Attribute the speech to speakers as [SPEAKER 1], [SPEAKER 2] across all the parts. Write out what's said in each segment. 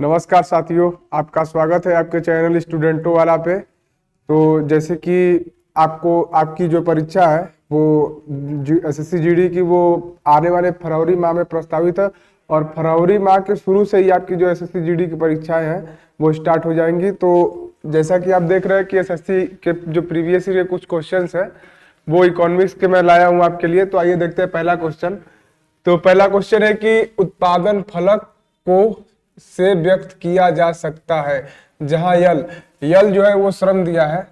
[SPEAKER 1] नमस्कार साथियों, आपका स्वागत है आपके चैनल स्टूडेंटों वाला पे। तो जैसे कि आपको आपकी जो परीक्षा है वो एसएससी जीडी की वो आने वाले फरवरी माह में प्रस्तावित है और फरवरी माह के शुरू से ही आपकी जो एसएससी जीडी की परीक्षाएं हैं वो स्टार्ट हो जाएंगी। तो जैसा कि आप देख रहे हैं कि एसएससी के जो प्रीवियस ईयर के कुछ क्वेश्चंस है वो इकोनॉमिक्स के मैं लाया हूँ आपके लिए। तो आइए देखते हैं पहला क्वेश्चन। तो पहला क्वेश्चन है कि उत्पादन फलक को से व्यक्त किया जा सकता है, जहां यल यल जो है वो श्रम दिया है,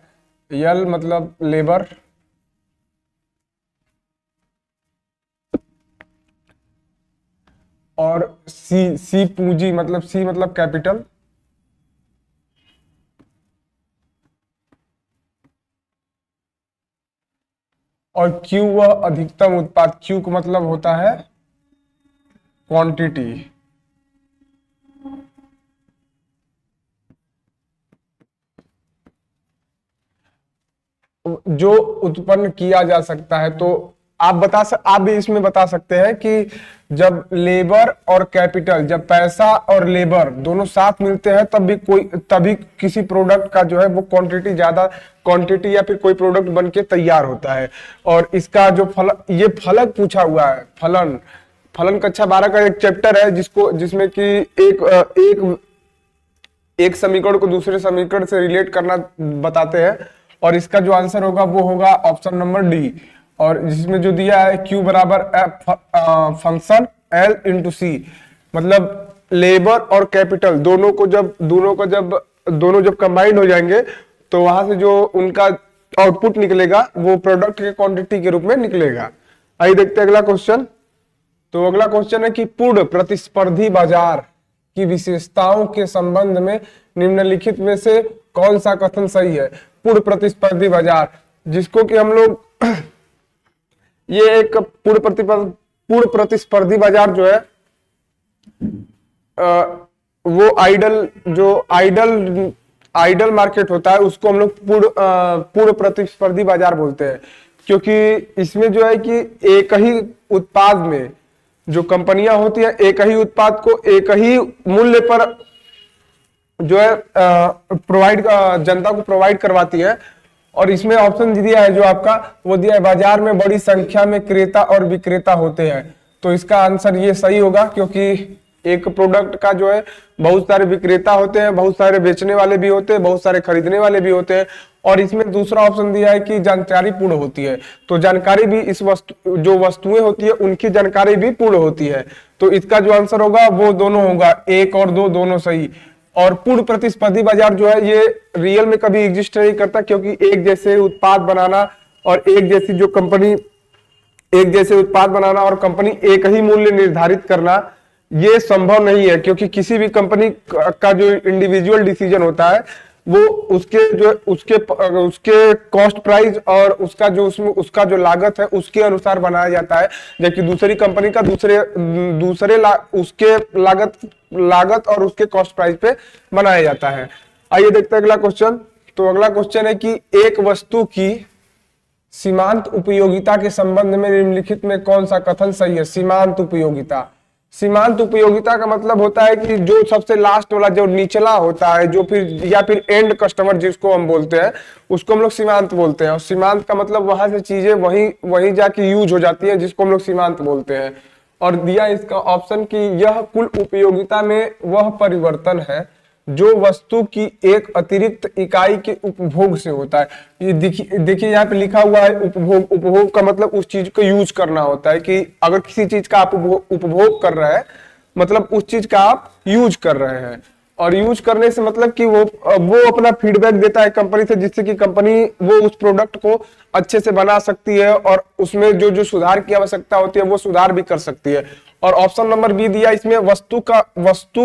[SPEAKER 1] यल मतलब लेबर, और सी पूंजी मतलब सी मतलब कैपिटल, और क्यू वह अधिकतम उत्पाद, क्यू का मतलब होता है क्वांटिटी। जो उत्पन्न किया जा सकता है। तो आप भी इसमें बता सकते हैं कि जब लेबर और कैपिटल, जब पैसा और लेबर दोनों साथ मिलते हैं तभी किसी प्रोडक्ट का जो है वो क्वांटिटी या फिर कोई प्रोडक्ट बन के तैयार होता है। और इसका जो ये फलक पूछा हुआ है, फलन कक्षा 12 का एक चैप्टर है जिसमें कि एक समीकरण को दूसरे समीकरण से रिलेट करना बताते हैं। और इसका जो आंसर होगा वो होगा ऑप्शन नंबर डी। और जिसमें जो दिया है Q बराबर फंक्शन L इंटू सी, मतलब लेबर और कैपिटल दोनों जब कंबाइंड हो जाएंगे तो वहां से जो उनका आउटपुट निकलेगा वो प्रोडक्ट के क्वांटिटी के रूप में निकलेगा। आइए देखते हैं अगला क्वेश्चन। तो अगला क्वेश्चन है कि पूर्ण प्रतिस्पर्धी बाजार की विशेषताओं के संबंध में निम्नलिखित में से कौन सा कथन सही है। पूर्ण प्रतिस्पर्धी बाजार, जिसको कि हम लोग ये एक पूर्ण प्रतिस्पर्धी बाजार जो है वो आइडल मार्केट होता है, उसको हम लोग पूर्ण प्रतिस्पर्धी बाजार बोलते हैं। क्योंकि इसमें जो है कि एक ही उत्पाद में जो कंपनियां होती है एक ही उत्पाद को एक ही मूल्य पर जो है जनता को प्रोवाइड करवाती है। और इसमें ऑप्शन दिया है जो आपका वो दिया है, बाजार में बड़ी संख्या में क्रेता और विक्रेता होते हैं। तो इसका आंसर ये सही होगा, क्योंकि एक प्रोडक्ट का जो है बहुत सारे विक्रेता होते हैं, बहुत सारे बेचने वाले भी होते हैं, बहुत सारे खरीदने वाले भी होते हैं। और इसमें दूसरा ऑप्शन दिया है कि जानकारी पूर्ण होती है। तो जानकारी भी जो वस्तुएं होती है उनकी जानकारी भी पूर्ण होती है। तो इसका जो आंसर होगा वो दोनों होगा, 1 और 2 दोनों सही। और पूर्ण प्रतिस्पर्धी बाजार जो है ये रियल में कभी एग्जिस्ट नहीं करता, क्योंकि एक जैसे उत्पाद बनाना और एक जैसे उत्पाद बनाना और कंपनी एक ही मूल्य निर्धारित करना ये संभव नहीं है। क्योंकि किसी भी कंपनी का जो इंडिविजुअल डिसीजन होता है वो उसके कॉस्ट प्राइस और उसका जो लागत है उसके अनुसार बनाया जाता है, जबकि दूसरी कंपनी का उसके लागत और उसके कॉस्ट प्राइस पे बनाया जाता है। आइए देखते हैं अगला क्वेश्चन। तो अगला क्वेश्चन है कि एक वस्तु की सीमांत उपयोगिता के संबंध में निम्नलिखित में कौन सा कथन सही है। सीमांत उपयोगिता का मतलब होता है कि जो सबसे लास्ट वाला जो निचला होता है, जो फिर एंड कस्टमर जिसको हम बोलते हैं उसको हम लोग सीमांत बोलते हैं। और सीमांत का मतलब वहां से चीजें वहीं जाके यूज हो जाती है, जिसको हम लोग सीमांत बोलते हैं। और दिया इसका ऑप्शन कि यह कुल उपयोगिता में वह परिवर्तन है जो वस्तु की एक अतिरिक्त इकाई के उपभोग से होता है। ये देखिए यहाँ पे लिखा हुआ है उपभोग का मतलब उस चीज को यूज करना होता है, कि अगर किसी चीज का आप उपभोग कर रहे हैं मतलब उस चीज का आप यूज कर रहे हैं। और यूज करने से मतलब कि वो अपना फीडबैक देता है कंपनी से, जिससे कि कंपनी वो उस प्रोडक्ट को अच्छे से बना सकती है और उसमें जो सुधार की आवश्यकता होती है वो सुधार भी कर सकती है। और ऑप्शन नंबर बी दिया, इसमें वस्तु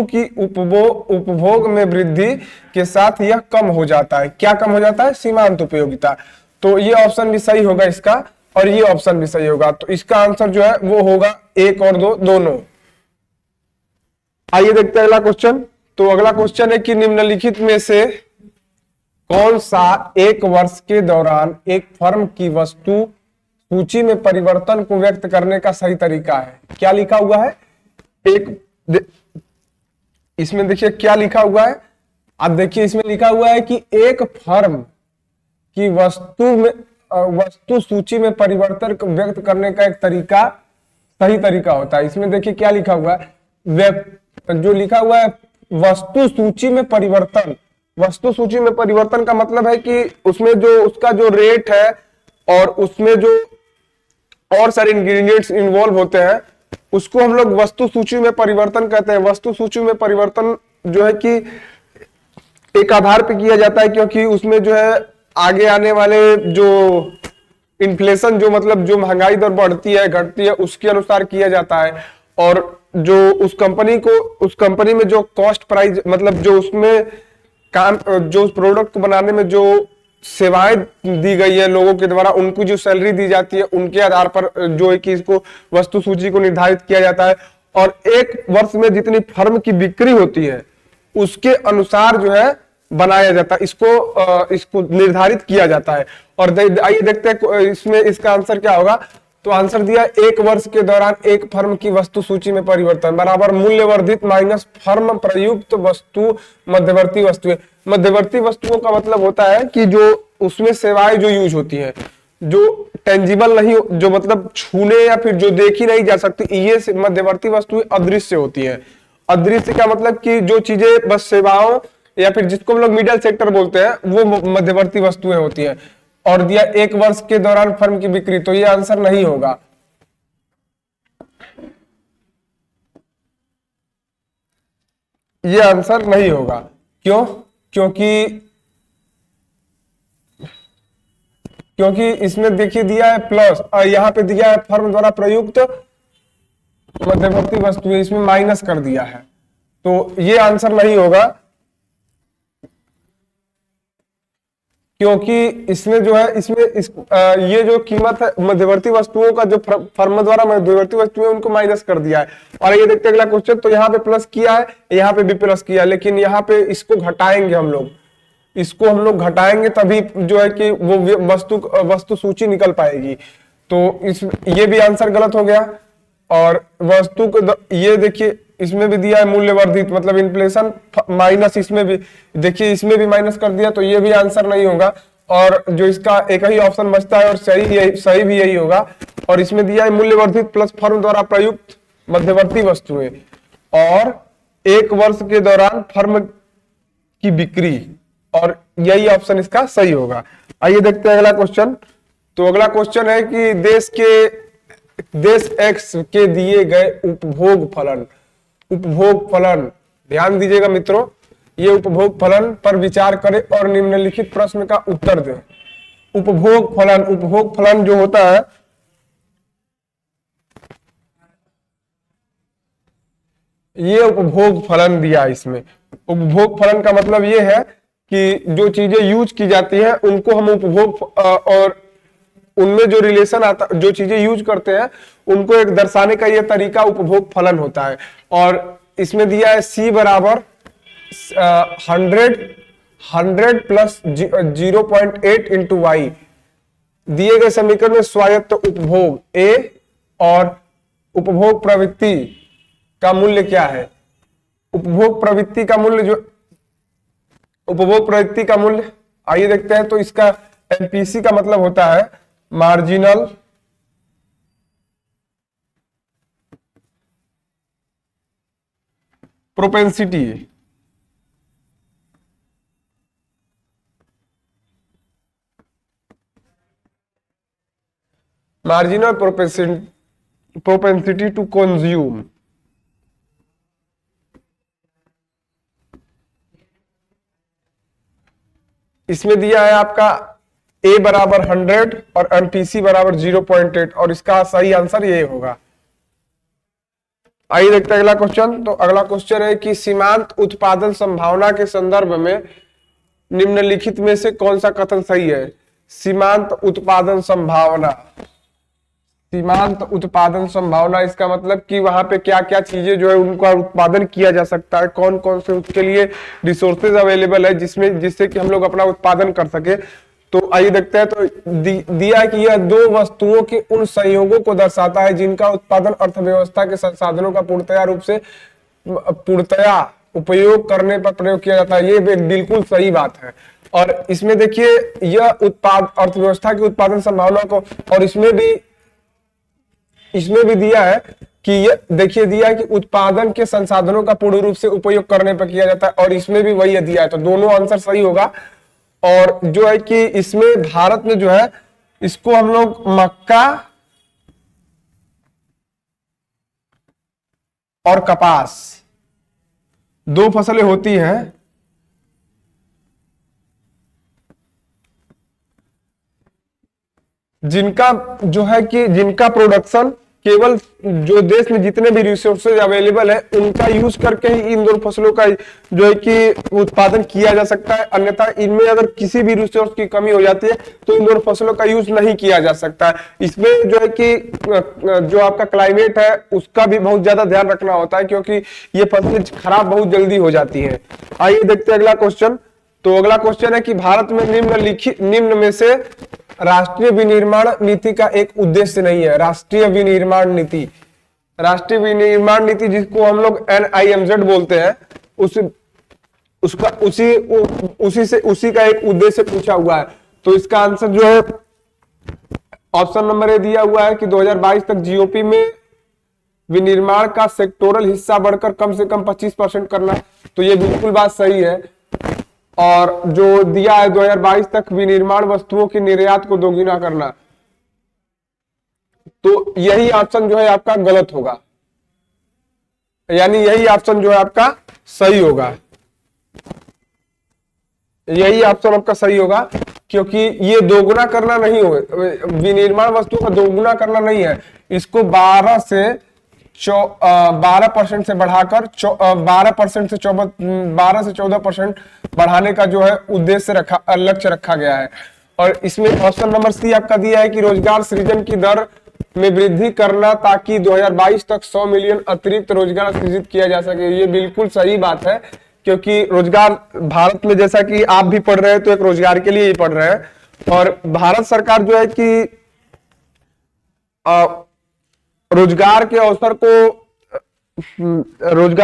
[SPEAKER 1] की उपभोग में वृद्धि के साथ यह कम हो जाता है। क्या कम हो जाता है? सीमांत उपयोगिता। तो ये ऑप्शन भी सही होगा इसका, और ये ऑप्शन भी सही होगा। तो इसका आंसर जो है वो होगा 1 और 2 दोनों। आइए देखते हैं अगला क्वेश्चन। तो अगला क्वेश्चन है कि निम्नलिखित में से कौन सा एक वर्ष के दौरान एक फर्म की वस्तु सूची में परिवर्तन को व्यक्त करने का सही तरीका है। क्या लिखा हुआ है? इसमें देखिए क्या लिखा हुआ है, आप देखिए इसमें लिखा हुआ है कि एक फर्म की वस्तु सूची में परिवर्तन को व्यक्त करने का एक तरीका सही तरीका होता है। इसमें देखिए क्या लिखा हुआ है, जो लिखा हुआ है वस्तु सूची में परिवर्तन। वस्तु सूची में परिवर्तन का मतलब है कि उसमें जो उसका जो रेट है और उसमें जो और सारे इंग्रेडिएंट्स इन्वॉल्व होते हैं उसको हम लोग वस्तु सूची में परिवर्तन कहते हैं। वस्तु सूची में परिवर्तन जो है कि एक आधार पे किया जाता है, क्योंकि उसमें जो है आगे आने वाले जो इन्फ्लेशन, जो मतलब जो महंगाई दर बढ़ती है घटती है उसके अनुसार किया जाता है। और जो उस कंपनी में जो कॉस्ट प्राइस, मतलब जो उसमें काम, जो प्रोडक्ट को बनाने में जो सेवाएं दी गई है लोगों के द्वारा, उनको जो सैलरी दी जाती है उनके आधार पर जो है कि इसको वस्तु सूची को निर्धारित किया जाता है। और एक वर्ष में जितनी फर्म की बिक्री होती है उसके अनुसार जो है बनाया जाता है, इसको निर्धारित किया जाता है। और आइए देखते हैं इसमें इसका आंसर क्या होगा। तो आंसर दिया, एक वर्ष के दौरान एक फर्म की वस्तु सूची में परिवर्तन बराबर मूल्य वर्धित माइनस फर्म प्रयुक्त वस्तु मध्यवर्ती वस्तुएं। मध्यवर्ती वस्तुओं का मतलब होता है कि जो उसमें सेवाएं जो यूज होती हैं, जो टेंजिबल नहीं, जो मतलब छूने या फिर जो देखी नहीं जा सकती, ये मध्यवर्ती वस्तुएं अदृश्य होती हैं। अदृश्य का मतलब कि जो चीजें बस सेवाओं या फिर जिसको हम लोग मिडिल सेक्टर बोलते हैं वो मध्यवर्ती वस्तुएं होती हैं। और दिया एक वर्ष के दौरान फर्म की बिक्री, तो ये आंसर नहीं होगा। ये आंसर नहीं होगा, क्यों? क्योंकि इसमें देखिए दिया है प्लस और यहाँ पे दिया है फर्म द्वारा प्रयुक्त मध्यवर्ती वस्तुएं, इसमें माइनस कर दिया है, तो ये आंसर नहीं होगा। क्योंकि इसमें जो है ये जो कीमत है मध्यवर्ती वस्तुओं का, जो फर्म द्वारा मध्यवर्ती वस्तुएं उनको माइनस कर दिया है। और ये देखते हैं अगला क्वेश्चन, तो यहाँ पे प्लस किया है, यहाँ पे भी प्लस किया है, लेकिन यहाँ पे इसको घटाएंगे हम लोग, इसको हम लोग घटाएंगे तभी जो है कि वो वस्तु सूची निकल पाएगी। तो ये भी आंसर गलत हो गया। और वस्तु को ये देखिए इसमें भी दिया है मूल्य वर्धित, मतलब इन्फ्लेशन माइनस, इसमें भी देखिए इसमें भी माइनस कर दिया, तो ये भी आंसर नहीं होगा। और जो इसका एक ही ऑप्शन बचता है और सही भी यही होगा। और इसमें दिया है मूल्य वर्धित प्लस फर्म द्वारा प्रयुक्त मध्यवर्ती वस्तुएं और एक वर्ष के दौरान फर्म की बिक्री, और यही ऑप्शन इसका सही होगा। आइए देखते हैं अगला क्वेश्चन। तो अगला क्वेश्चन है कि देश एक्स के दिए गए उपभोग फलन, ध्यान दीजिएगा मित्रों, ये उपभोग फलन पर विचार करें और निम्नलिखित प्रश्न का उत्तर दें। उपभोग फलन जो होता है, ये उपभोग फलन दिया। इसमें उपभोग फलन का मतलब ये है कि जो चीजें यूज की जाती हैं उनको हम उपभोग, और उनमें जो रिलेशन आता, जो चीजें यूज करते हैं उनको एक दर्शाने का ये तरीका उपभोग फलन होता है। और इसमें दिया है C बराबर 100 प्लस 0.8 इंटू वाई। दिए गए समीकरण में स्वायत्त उपभोग A और उपभोग प्रवृत्ति का मूल्य क्या है? उपभोग प्रवृत्ति का मूल्य आइए देखते हैं। तो इसका MPC का मतलब होता है marginal propensity. Marginal propensity to consume. इसमें दिया है आपका A बराबर 100 और MPC बराबर 0.8, और इसका सही आंसर ये होगा। आइए देखते हैं अगला क्वेश्चन। तो अगला क्वेश्चन है कि सीमांत उत्पादन संभावना के संदर्भ में निम्नलिखित में से कौन सा कथन सही है? सीमांत उत्पादन संभावना, इसका मतलब कि वहां पे क्या क्या चीजें जो है उनका उत्पादन किया जा सकता है, कौन कौन से उसके लिए रिसोर्सेज अवेलेबल है जिससे कि हम लोग अपना उत्पादन कर सके। तो आइए देखते हैं। तो दिया है कि यह दो वस्तुओं के उन संयोगों को दर्शाता है जिनका उत्पादन अर्थव्यवस्था के संसाधनों का पूर्णतया उपयोग करने पर प्रयोग किया जाता है, ये बिल्कुल सही बात है। और इसमें देखिए यह उत्पाद अर्थव्यवस्था की उत्पादन संभावना को, और इसमें भी दिया है कि ये देखिए दिया है कि उत्पादन के संसाधनों का पूर्ण रूप से उपयोग करने पर किया जाता है, और इसमें भी वही दिया है, तो दोनों आंसर सही होगा। और जो है कि इसमें भारत में जो है इसको हम लोग मक्का और कपास दो फसलें होती हैं जिनका जो है कि जिनका प्रोडक्शन केवल जो देश में जितने भी रिसोर्सेज अवेलेबल है उनका यूज करके ही इन दोनों फसलों का जो है कि उत्पादन किया जा सकता है। अन्यथा इनमें अगर किसी भी रिसोर्स की कमी हो जाती है तो इन दोनों फसलों का यूज नहीं किया जा सकता है। इसमें जो है कि जो आपका क्लाइमेट है उसका भी बहुत ज्यादा ध्यान रखना होता है, क्योंकि ये फसलें खराब बहुत जल्दी हो जाती है। आइए देखते हैं अगला क्वेश्चन। तो अगला क्वेश्चन है कि भारत में निम्न में से राष्ट्रीय विनिर्माण नीति का एक उद्देश्य नहीं है। राष्ट्रीय विनिर्माण नीति, राष्ट्रीय विनिर्माण नीति जिसको हम लोग NIMZ बोलते हैं, उसी का एक उद्देश्य पूछा हुआ है। तो इसका आंसर जो है ऑप्शन नंबर ए दिया हुआ है कि 2022 तक जीओपी में विनिर्माण का सेक्टोरल हिस्सा बढ़कर कम से कम 25% करना। तो ये बिल्कुल बात सही है। और जो दिया है 2022 तक विनिर्माण वस्तुओं के निर्यात को दोगुना करना, तो यही ऑप्शन जो है आपका गलत होगा, यानी यही ऑप्शन जो है आपका सही होगा, यही ऑप्शन आपका सही होगा, क्योंकि ये दोगुना करना नहीं होगा, विनिर्माण वस्तुओं का दोगुना करना नहीं है। इसको 12% से बढ़ाकर 12% से 14% बढ़ाने का जो है उद्देश्य लक्ष्य रखा गया है। और इसमें ऑप्शन नंबर सी आपका दिया है कि रोजगार सृजन की दर में वृद्धि करना ताकि 2022 तक 100 मिलियन अतिरिक्त रोजगार सृजित किया जा सके। ये बिल्कुल सही बात है, क्योंकि रोजगार भारत में, जैसा कि आप भी पढ़ रहे हैं तो एक रोजगार के लिए ही पढ़ रहे हैं, और भारत सरकार जो है कि रोजगार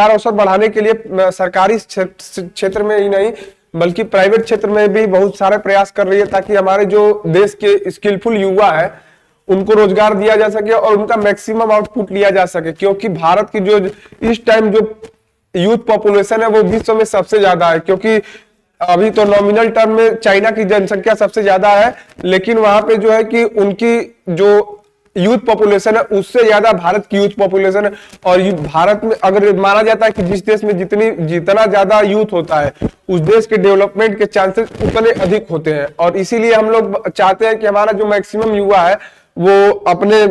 [SPEAKER 1] अवसर बढ़ाने के लिए सरकारी क्षेत्र में ही नहीं बल्कि प्राइवेट क्षेत्र में भी बहुत सारे प्रयास कर रही है, ताकि हमारे जो देश के स्किलफुल युवा है उनको रोजगार दिया जा सके और उनका मैक्सिमम आउटपुट लिया जा सके। क्योंकि भारत की जो इस टाइम जो यूथ पॉपुलेशन है वो विश्व में सबसे ज्यादा है, क्योंकि अभी तो नॉमिनल टर्म में चाइना की जनसंख्या सबसे ज्यादा है, लेकिन वहां पे जो है कि उनकी जो यूथ पॉपुलेशन है उससे ज्यादा भारत की यूथ पॉपुलेशन है। और भारत में अगर माना जाता है कि जिस देश में जितना ज्यादा यूथ होता है उस देश के डेवलपमेंट के चांसेस उतने अधिक होते हैं। और इसीलिए हम लोग चाहते हैं कि हमारा जो मैक्सिमम युवा है वो अपने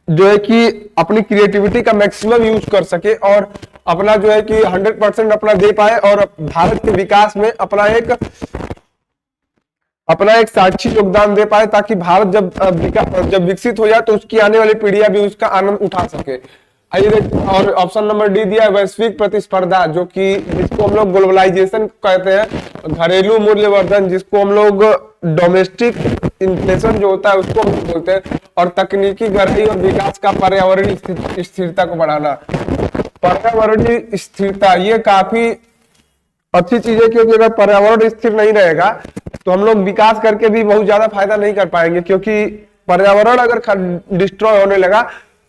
[SPEAKER 1] जो है कि अपनी क्रिएटिविटी का मैक्सिमम यूज कर सके और अपना जो है कि 100% अपना दे पाए और भारत के विकास में अपना एक साक्षी योगदान दे पाए, ताकि भारत जब विकसित हो जाए तो उसकी आने वाली पीढ़ियां भी उसका आनंद उठा सके। आइए देखते। और ऑप्शन नंबर डी दिया है वैश्विक प्रतिस्पर्धा, जो कि जिसको हम लोग ग्लोबलाइजेशन कहते हैं, घरेलू मूल्यवर्धन जिसको हम लोग डोमेस्टिक इन्फ्लेशन जो होता है उसको हम बोलते हैं, और तकनीकी गहराई और विकास का पर्यावरणीय स्थिरता को बढ़ाना। पर्यावरणीय स्थिरता ये काफी अच्छी चीज है, क्योंकि अगर पर्यावरण स्थिर नहीं रहेगा तो हम लोग विकास करके भी बहुत ज्यादा फायदा नहीं कर पाएंगे, क्योंकि पर्यावरण अगर डिस्ट्रॉय होने लगा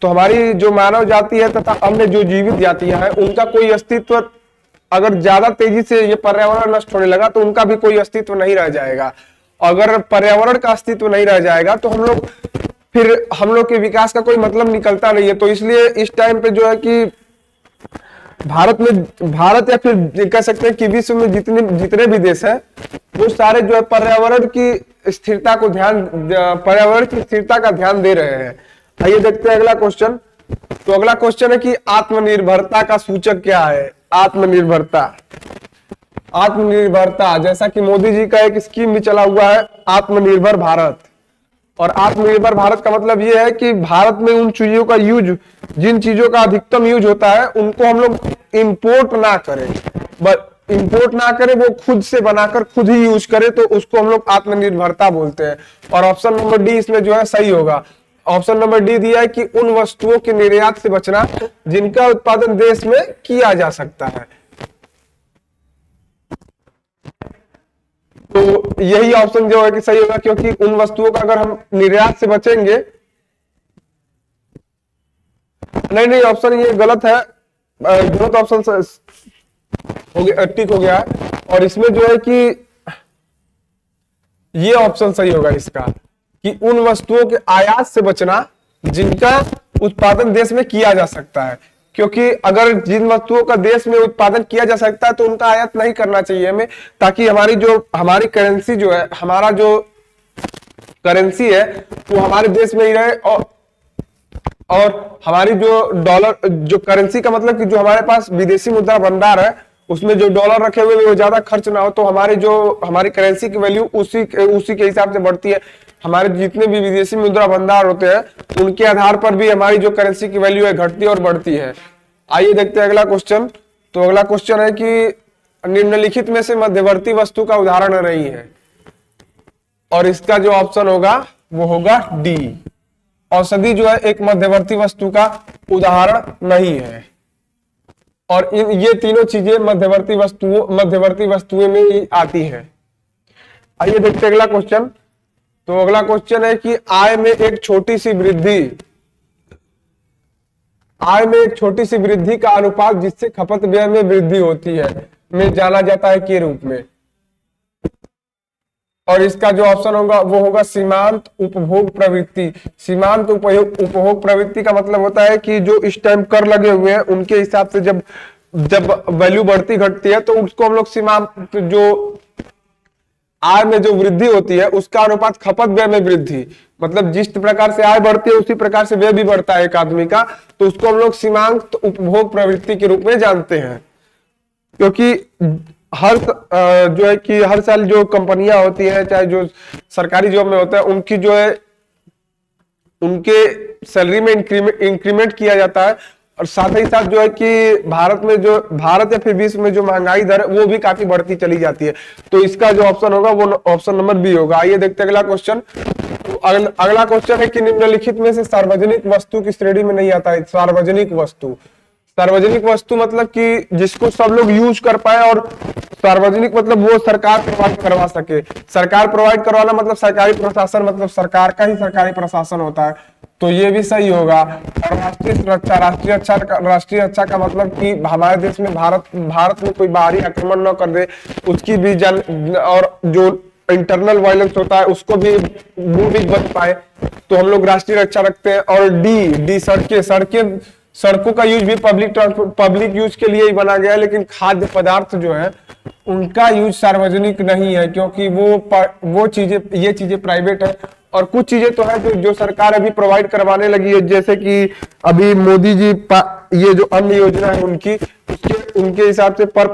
[SPEAKER 1] तो हमारी जो मानव जाति है तथा अन्य जो जीवित जातियां हैं उनका कोई अस्तित्व, अगर ज्यादा तेजी से ये पर्यावरण नष्ट होने लगा तो उनका भी कोई अस्तित्व नहीं रह जाएगा। अगर पर्यावरण का अस्तित्व नहीं रह जाएगा तो हम लोग के विकास का कोई मतलब निकलता नहीं है। तो इसलिए इस टाइम पे जो है कि भारत या फिर कह सकते हैं कि विश्व में जितने भी देश हैं वो सारे जो है पर्यावरण की स्थिरता का ध्यान दे रहे हैं। आइए देखते हैं अगला क्वेश्चन। तो अगला क्वेश्चन है कि आत्मनिर्भरता का सूचक क्या है। आत्मनिर्भरता जैसा कि मोदी जी का एक स्कीम भी चला हुआ है आत्मनिर्भर भारत, और आत्मनिर्भर भारत का मतलब यह है कि भारत में उन चीजों का यूज, जिन चीजों का अधिकतम यूज होता है उनको हम लोग इंपोर्ट ना करें, वो खुद से बनाकर खुद ही यूज करें, तो उसको हम लोग आत्मनिर्भरता बोलते हैं। और ऑप्शन नंबर डी इसमें जो है सही होगा। ऑप्शन नंबर डी दिया है कि उन वस्तुओं के निर्यात से बचना जिनका उत्पादन देश में किया जा सकता है। तो यही ऑप्शन जो है कि सही होगा, क्योंकि उन वस्तुओं का अगर हम निर्यात से बचेंगे, नहीं नहीं ऑप्शन ये गलत है, गलत ऑप्शन हो गया, टिक हो गया है। और इसमें जो है कि ये ऑप्शन सही होगा इसका, कि उन वस्तुओं के आयात से बचना जिनका उत्पादन देश में किया जा सकता है, क्योंकि अगर जिन वस्तुओं का देश में उत्पादन किया जा सकता है तो उनका आयात नहीं करना चाहिए हमें, ताकि हमारी करेंसी जो है, हमारा जो करेंसी है वो हमारे देश में ही रहे, और हमारी जो डॉलर, जो करेंसी का मतलब कि जो हमारे पास विदेशी मुद्रा भंडार है उसमें जो डॉलर रखे हुए वो ज्यादा खर्च ना हो, तो हमारी करेंसी की वैल्यू उसी के हिसाब से बढ़ती है। हमारे जितने भी विदेशी मुद्रा भंडार होते हैं उनके आधार पर भी हमारी जो करेंसी की वैल्यू है घटती है और बढ़ती है। आइए देखते हैं अगला क्वेश्चन। तो अगला क्वेश्चन है कि निम्नलिखित में से मध्यवर्ती वस्तु का उदाहरण नहीं है, और इसका जो ऑप्शन होगा वो होगा डी। औषधि जो है एक मध्यवर्ती वस्तु का उदाहरण नहीं है, और ये तीनों चीजें मध्यवर्ती वस्तुएं में ही आती हैं। आइए देखते हैं अगला क्वेश्चन। तो अगला क्वेश्चन है कि आय में एक छोटी सी वृद्धि का अनुपात जिससे खपत व्यय में वृद्धि होती है में जाना जाता है के रूप में, और इसका जो ऑप्शन होगा वो होगा सीमांत उपभोग प्रवृत्ति। सीमांत उपभोग प्रवृत्ति का मतलब होता है कि जो इस टाइम कर लगे हुए हैं उनके हिसाब से जब वैल्यू बढ़ती घटती है तो उसको हम लोग सीमांत, जो आय में जो वृद्धि होती है उसका अनुपात खपत व्यय में वृद्धि, मतलब जिस प्रकार से आय बढ़ती है उसी प्रकार से व्यय भी बढ़ता है एक आदमी का, तो उसको हम लोग सीमांत उपभोग प्रवृत्ति के रूप में जानते हैं। क्योंकि जो है कि हर साल जो कंपनियां होती है, चाहे जो सरकारी जॉब में होता है, उनकी जो है उनके सैलरी में इंक्रीमेंट किया जाता है, और साथ ही साथ जो है कि भारत या फिर विश्व में जो महंगाई दर है वो भी काफी बढ़ती चली जाती है। तो इसका जो ऑप्शन होगा वो ऑप्शन नंबर बी होगा। आइए देखते हैं अगला क्वेश्चन। तो अगला क्वेश्चन है कि निम्नलिखित में से सार्वजनिक वस्तु की श्रेणी में नहीं आता है। सार्वजनिक वस्तु मतलब कि जिसको सब लोग यूज कर पाए, और सार्वजनिक मतलब वो सरकार प्रोवाइड करवा सके। सरकार प्रोवाइड करवाना मतलब सरकारी प्रशासन, मतलब सरकार का ही सरकारी प्रशासन होता है, तो ये भी सही होगा। और राष्ट्रीय रक्षा का मतलब कि हमारे देश में भारत में कोई बाहरी आक्रमण न कर दे, उसकी भी और जो इंटरनल वायलेंस होता है उसको भी वो भी बच पाए, तो हम लोग राष्ट्रीय रक्षा रखते हैं। और डी सड़कों का यूज भी पब्लिक यूज के लिए ही बना गया है, लेकिन खाद्य पदार्थ जो है उनका यूज सार्वजनिक नहीं है, क्योंकि ये चीजें प्राइवेट है। और कुछ चीजें तो है जो सरकार अभी प्रोवाइड करवाने लगी है, जैसे कि अभी मोदी जी ये जो अन्न योजना है उनके हिसाब से पर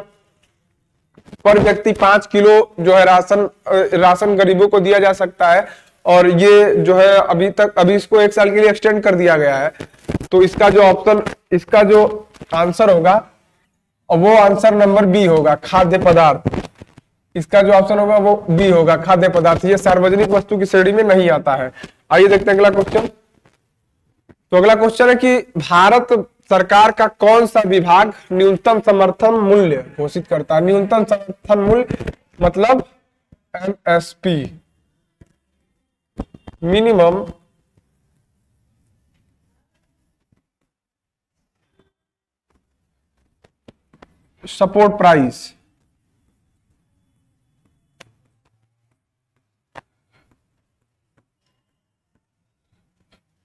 [SPEAKER 1] व्यक्ति 5 किलो जो है राशन गरीबों को दिया जा सकता है, और ये जो है अभी इसको 1 साल के लिए एक्सटेंड कर दिया गया है। तो इसका जो आंसर होगा वो आंसर नंबर बी होगा, खाद्य पदार्थ। इसका जो ऑप्शन होगा वो बी होगा, खाद्य पदार्थ। ये सार्वजनिक वस्तु की श्रेणी में नहीं आता है। आइए देखते हैं अगला क्वेश्चन। तो अगला क्वेश्चन है कि भारत सरकार का कौन सा विभाग न्यूनतम समर्थन मूल्य घोषित करता है। न्यूनतम समर्थन मूल्य मतलब MSP, minimum support price.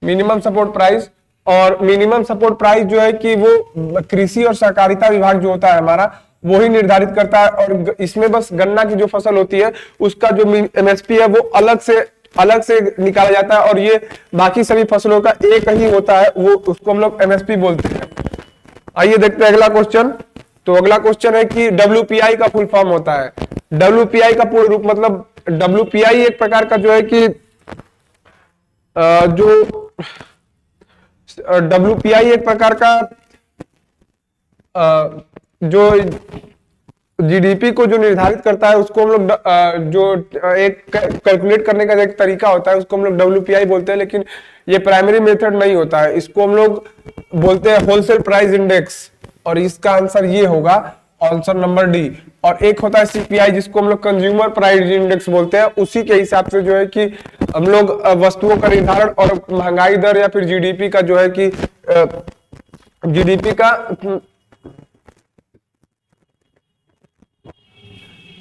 [SPEAKER 1] Minimum support price, और मिनिमम सपोर्ट प्राइस जो है कि वो कृषि और सहकारिता विभाग जो होता है हमारा, वो ही निर्धारित करता है। और इसमें बस गन्ना की जो फसल होती है उसका जो एमएसपी है वो अलग से निकाला जाता है, और ये बाकी सभी फसलों का एक ही होता है, वो उसको हम लोग एमएसपी बोलते हैं। आइए देखते हैं अगला क्वेश्चन। तो अगला क्वेश्चन है कि डब्ल्यूपीआई का फुल फॉर्म होता है। डब्ल्यूपीआई का पूर्ण रूप मतलब डब्ल्यूपीआई एक प्रकार का जो है कि डब्ल्यूपीआई एक प्रकार का जो जीडीपी को जो निर्धारित करता है उसको हम लोग जो एक कैलकुलेट करने का एक तरीका होता है उसको हम लोग डब्ल्यूपीआई बोलते हैं, लेकिन ये प्राइमरी मेथड नहीं होता है। इसको हम लोग बोलते हैं होलसेल प्राइस इंडेक्स, और इसका आंसर ये होगा आंसर नंबर डी। और एक होता है सीपीआई जिसको हम लोग कंज्यूमर प्राइस इंडेक्स बोलते हैं, उसी के हिसाब से जो है कि हम लोग वस्तुओं का निर्धारण और महंगाई दर या फिर जीडीपी का जो है कि जीडीपी का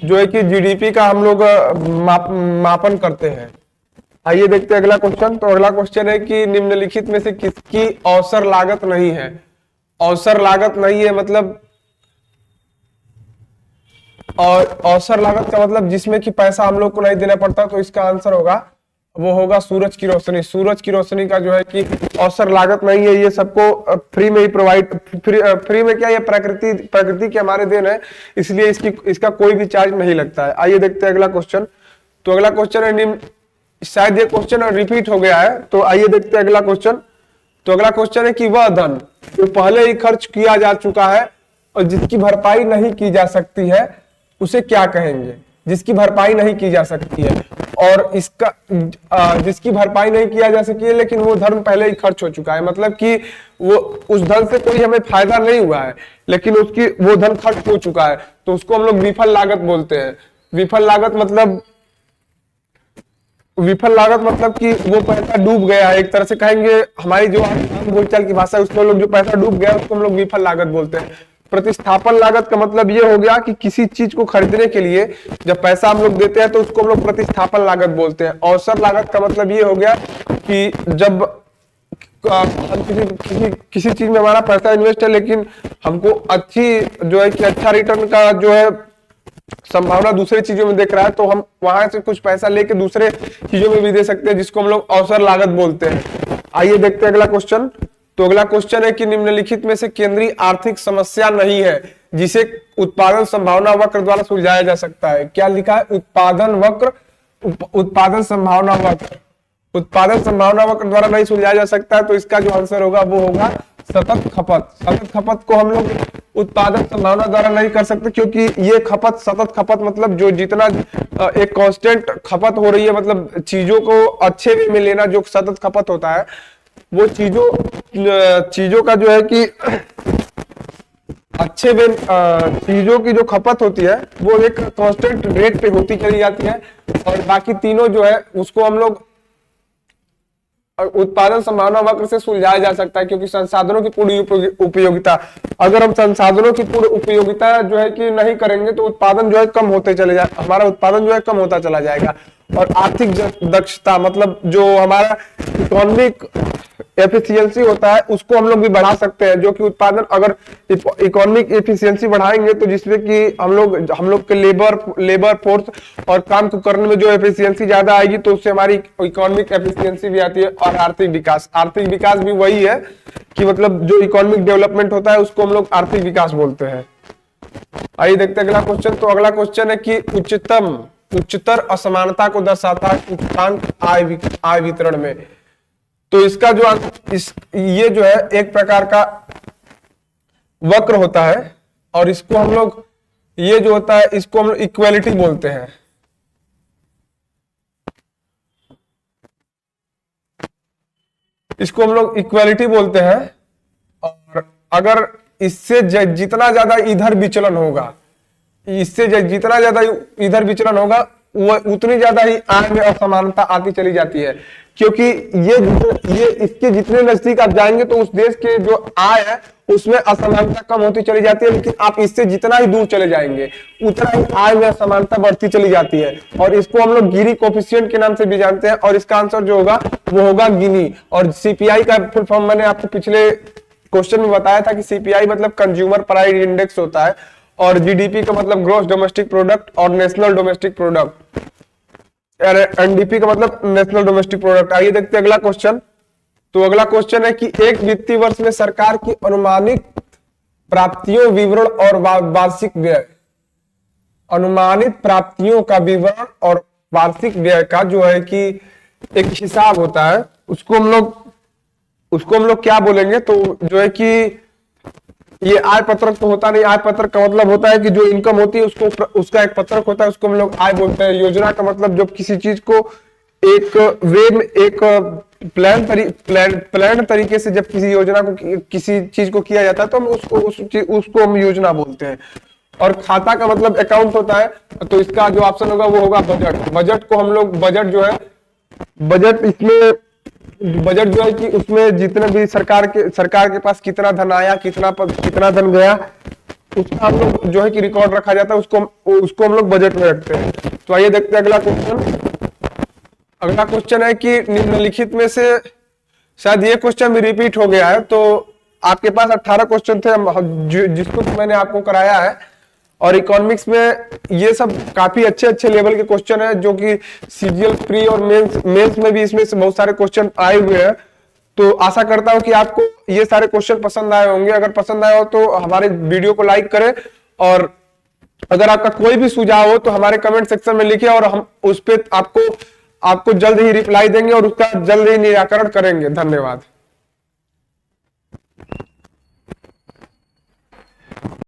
[SPEAKER 1] जो है कि जीडीपी का हम लोग मापन करते हैं। आइए देखते हैं अगला क्वेश्चन। तो अगला क्वेश्चन है कि निम्नलिखित में से किसकी अवसर लागत नहीं है। अवसर लागत नहीं है मतलब, और अवसर लागत का मतलब जिसमें कि पैसा हम लोग को नहीं देना पड़ता, तो इसका आंसर होगा वो होगा सूरज की रोशनी। सूरज की रोशनी का जो है कि अवसर लागत नहीं है, ये सबको फ्री में ही प्रोवाइड, फ्री में क्या, ये प्रकृति के हमारे देन है, इसलिए इसका कोई भी चार्ज नहीं लगता है। आइए देखते हैं अगला क्वेश्चन। तो अगला क्वेश्चन है, शायद ये क्वेश्चन रिपीट हो गया है, तो आइए देखते हैं अगला क्वेश्चन। तो अगला क्वेश्चन है कि वह धन जो पहले ही खर्च किया जा चुका है और जिसकी भरपाई नहीं की जा सकती है उसे क्या कहेंगे। जिसकी भरपाई नहीं की जा सकती है और इसका जिसकी भरपाई नहीं किया जा सकी है लेकिन वो धन पहले ही खर्च हो चुका है, मतलब कि वो उस धन से कोई हमें फायदा नहीं हुआ है लेकिन उसकी वो धन खर्च हो चुका है, तो उसको हम लोग विफल लागत बोलते हैं। विफल लागत मतलब कि वो पैसा डूब गया है, एक तरह से कहेंगे हमारी जो आम बोलचाल की भाषा है उसमें लोग जो पैसा डूब गया उसको हम लोग विफल लागत बोलते हैं। प्रतिस्थापन लागत का मतलब ये हो गया कि किसी चीज को खरीदने के लिए जब पैसा हम लोग देते हैं तो उसको हम लोग प्रतिस्थापन लागत बोलते हैं। अवसर लागत का मतलब ये हो गया कि जब किसी चीज में हमारा पैसा इन्वेस्ट है लेकिन हमको अच्छी जो है कि अच्छा रिटर्न का जो है संभावना दूसरे चीजों में देख रहा है, तो हम वहां से कुछ पैसा लेके दूसरे चीजों में भी दे सकते हैं, जिसको हम लोग अवसर लागत बोलते हैं। आइए देखते हैं अगला क्वेश्चन। तो अगला क्वेश्चन है कि निम्नलिखित में से केंद्रीय आर्थिक समस्या नहीं है जिसे उत्पादन संभावना वक्र द्वारा सुलझाया जा सकता है। क्या लिखा है? उत्पादन संभावना वक्र। उत्पादन संभावना वक्र द्वारा नहीं सुलझाया जा सकता है, तो इसका जो आंसर होगा वो होगा सतत खपत। सतत खपत को हम लोग उत्पादन संभावना द्वारा नहीं कर सकते, क्योंकि ये खपत, सतत खपत मतलब जो जितना एक कांस्टेंट खपत हो रही है, मतलब चीजों को अच्छे वे में लेना, जो सतत खपत होता है वो चीजों का जो है कि अच्छे वे चीजों की जो खपत होती है वो एक कांस्टेंट रेट पे होती चली जाती है, और बाकी तीनों जो है उसको हम लोग उत्पादन संभावना वक्र से सुलझाया जा सकता है। क्योंकि संसाधनों की पूर्ण उपयोगिता, अगर हम संसाधनों की पूर्ण उपयोगिता जो है कि नहीं करेंगे तो उत्पादन जो है कम होते चले जाए, हमारा उत्पादन जो है कम होता चला जाएगा। और आर्थिक दक्षता मतलब जो हमारा इकोनॉमिक एफिशिएंसी होता है उसको हम लोग भी बढ़ा सकते हैं, जो कि उत्पादन, अगर इकोनॉमिक एफिशिएंसी बढ़ाएंगे तो जिसमें कि हम लोग के लेबर फोर्स और काम को करने में जो एफिशिएंसी ज्यादा आएगी, तो उससे हमारी इकोनॉमिक एफिशिएंसी भी आती है। और आर्थिक विकास भी वही है कि मतलब जो इकोनॉमिक डेवलपमेंट होता है उसको हम लोग आर्थिक विकास बोलते हैं। आइए देखते हैं अगला क्वेश्चन। तो अगला क्वेश्चन है कि उच्चतर असमानता को दर्शाता है सूचकांक आय वितरण में। तो इसका जो ये जो है एक प्रकार का वक्र होता है, और इसको हम लोग, ये जो होता है इसको हम लोग इक्वालिटी बोलते हैं। इसको हम लोग इक्वालिटी बोलते हैं। और अगर इससे जितना ज्यादा इधर विचलन होगा, जितना ज्यादा इधर विचलन होगा वो उतनी ज्यादा ही आय में असमानता आती चली जाती है। क्योंकि ये इसके जितने नजदीक आप जाएंगे तो उस देश के जो आय है उसमें असमानता कम होती चली जाती है, लेकिन आप इससे जितना ही दूर चले जाएंगे उतना ही आय में असमानता बढ़ती चली जाती है। और इसको हम लोग गिनी कोफिशिएंट के नाम से भी जानते हैं, और इसका आंसर जो होगा वो होगा गिनी। और सीपीआई का फुल फॉर्म मैंने आपको पिछले क्वेश्चन में बताया था कि सीपीआई मतलब कंज्यूमर प्राइस इंडेक्स होता है, और जीडीपी का मतलब ग्रॉस डोमेस्टिक प्रोडक्ट, और नेशनल डोमेस्टिक प्रोडक्ट, एनडीपी का मतलब नेशनल डोमेस्टिक प्रोडक्ट। आइए देखते हैं अगला क्वेश्चन। तो अगला क्वेश्चन है कि एक वित्तीय वर्ष में सरकार की अनुमानित प्राप्तियों विवरण और वार्षिक व्यय, अनुमानित प्राप्तियों का विवरण और वार्षिक व्यय का जो है कि एक हिसाब होता है, उसको हम लोग क्या बोलेंगे? तो जो है कि ये आय पत्रक तो होता नहीं। आय पत्रक का मतलब होता है कि जो इनकम होती है उसका एक पत्रक होता है, उसको हम लोग आय बोलते हैं। योजना का मतलब जब किसी चीज को एक वे में, एक प्लान तरीके से जब किसी योजना को, किसी चीज को किया जाता है तो हम उसको हम योजना बोलते हैं। और खाता का मतलब अकाउंट होता है, तो इसका जो ऑप्शन होगा वो होगा बजट। बजट को हम लोग बजट जो है, बजट इसमें बजट जो है कि उसमें जितने भी सरकार के पास कितना धन आया, कितना धन गया, उसका हम लोग जो है कि रिकॉर्ड रखा जाता है, उसको हम लोग बजट में रखते हैं। तो आइए देखते हैं अगला क्वेश्चन। अगला क्वेश्चन है कि निम्नलिखित में से शायद ये क्वेश्चन भी रिपीट हो गया है, तो आपके पास 18 क्वेश्चन थे जिसको मैंने आपको कराया है, और इकोनॉमिक्स में ये सब काफी अच्छे लेवल के क्वेश्चन है, जो कि सीजीएल प्री और मेंस में भी इसमें से बहुत सारे क्वेश्चन आए हुए हैं। तो आशा करता हूं कि आपको ये सारे क्वेश्चन पसंद आए होंगे। अगर पसंद आए हो तो हमारे वीडियो को लाइक करें, और अगर आपका कोई भी सुझाव हो तो हमारे कमेंट सेक्शन में लिखिए, और हम उस पर आपको जल्द ही रिप्लाई देंगे और उसका जल्द ही निराकरण करेंगे। धन्यवाद।